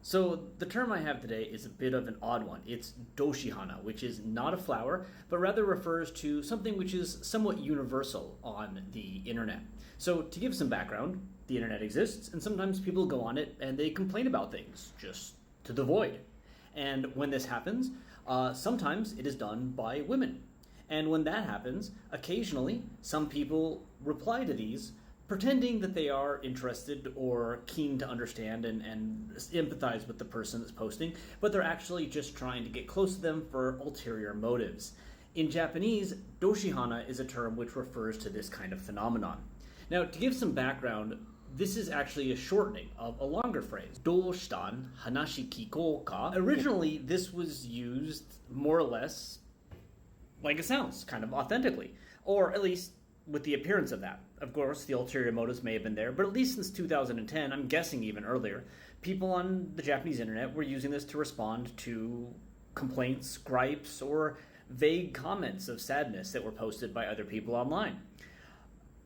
So the term I have today is a bit of an odd one. It's doshihana, which is not a flower, but rather refers to something which is somewhat universal on the internet. So to give some background, the internet exists, and sometimes people go on it and they complain about things, just to the void. And when this happens, sometimes it is done by women. And when that happens, occasionally some people reply to these pretending that they are interested or keen to understand and empathize with the person that's posting, but they're actually just trying to get close to them for ulterior motives. In Japanese, doshihana is a term which refers to this kind of phenomenon. Now, to give some background, this is actually a shortening of a longer phrase, doshihana hanashi kikou ka. Originally, this was used more or less like it sounds, kind of authentically, or at least with the appearance of that. Of course, the ulterior motives may have been there, but at least since 2010, I'm guessing even earlier, people on the Japanese internet were using this to respond to complaints, gripes, or vague comments of sadness that were posted by other people online.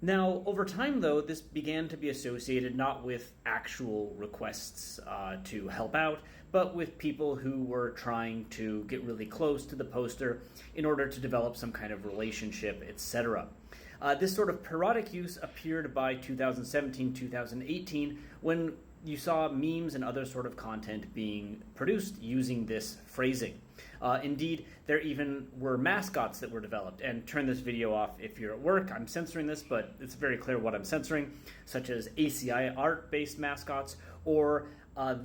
Now, over time, though, this began to be associated not with actual requests to help out, but with people who were trying to get really close to the poster in order to develop some kind of relationship, etc. This sort of parodic use appeared by 2017-2018 when you saw memes and other sort of content being produced using this phrasing. Indeed, there even were mascots that were developed. And turn this video off if you're at work. I'm censoring this, but it's very clear what I'm censoring, such as ACI art-based mascots, or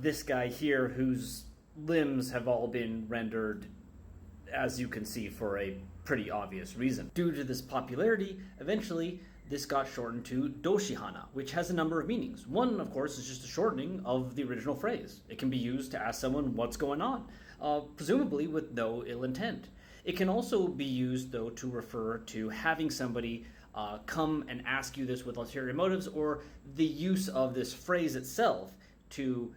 this guy here whose limbs have all been rendered, as you can see, for a pretty obvious reason. Due to this popularity, eventually this got shortened to doshihana, which has a number of meanings. One, of course, is just a shortening of the original phrase. It can be used to ask someone what's going on, presumably with no ill intent. It can also be used, though, to refer to having somebody come and ask you this with ulterior motives, or the use of this phrase itself to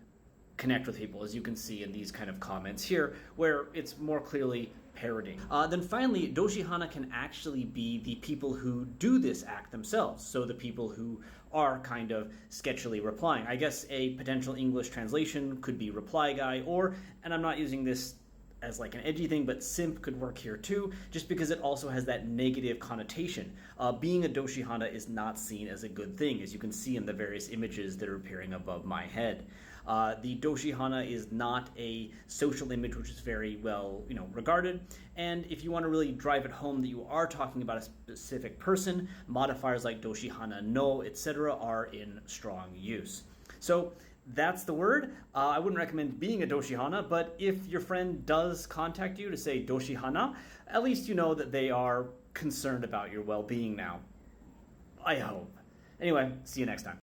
connect with people, as you can see in these kind of comments here, where it's more clearly parroting. Then finally, doshihana can actually be the people who do this act themselves, so the people who are kind of sketchily replying. I guess a potential English translation could be reply guy, or, and I'm not using this as like an edgy thing, but simp could work here too, just because it also has that negative connotation. Being a doshihana is not seen as a good thing, as you can see in the various images that are appearing above my head. The doshihana is not a social image which is very well, regarded, and if you want to really drive it home that you are talking about a specific person, modifiers like doshihana no, etc. are in strong use. So that's the word. I wouldn't recommend being a doshihana, but if your friend does contact you to say doshihana, at least you know that they are concerned about your well-being now. I hope. Anyway, see you next time.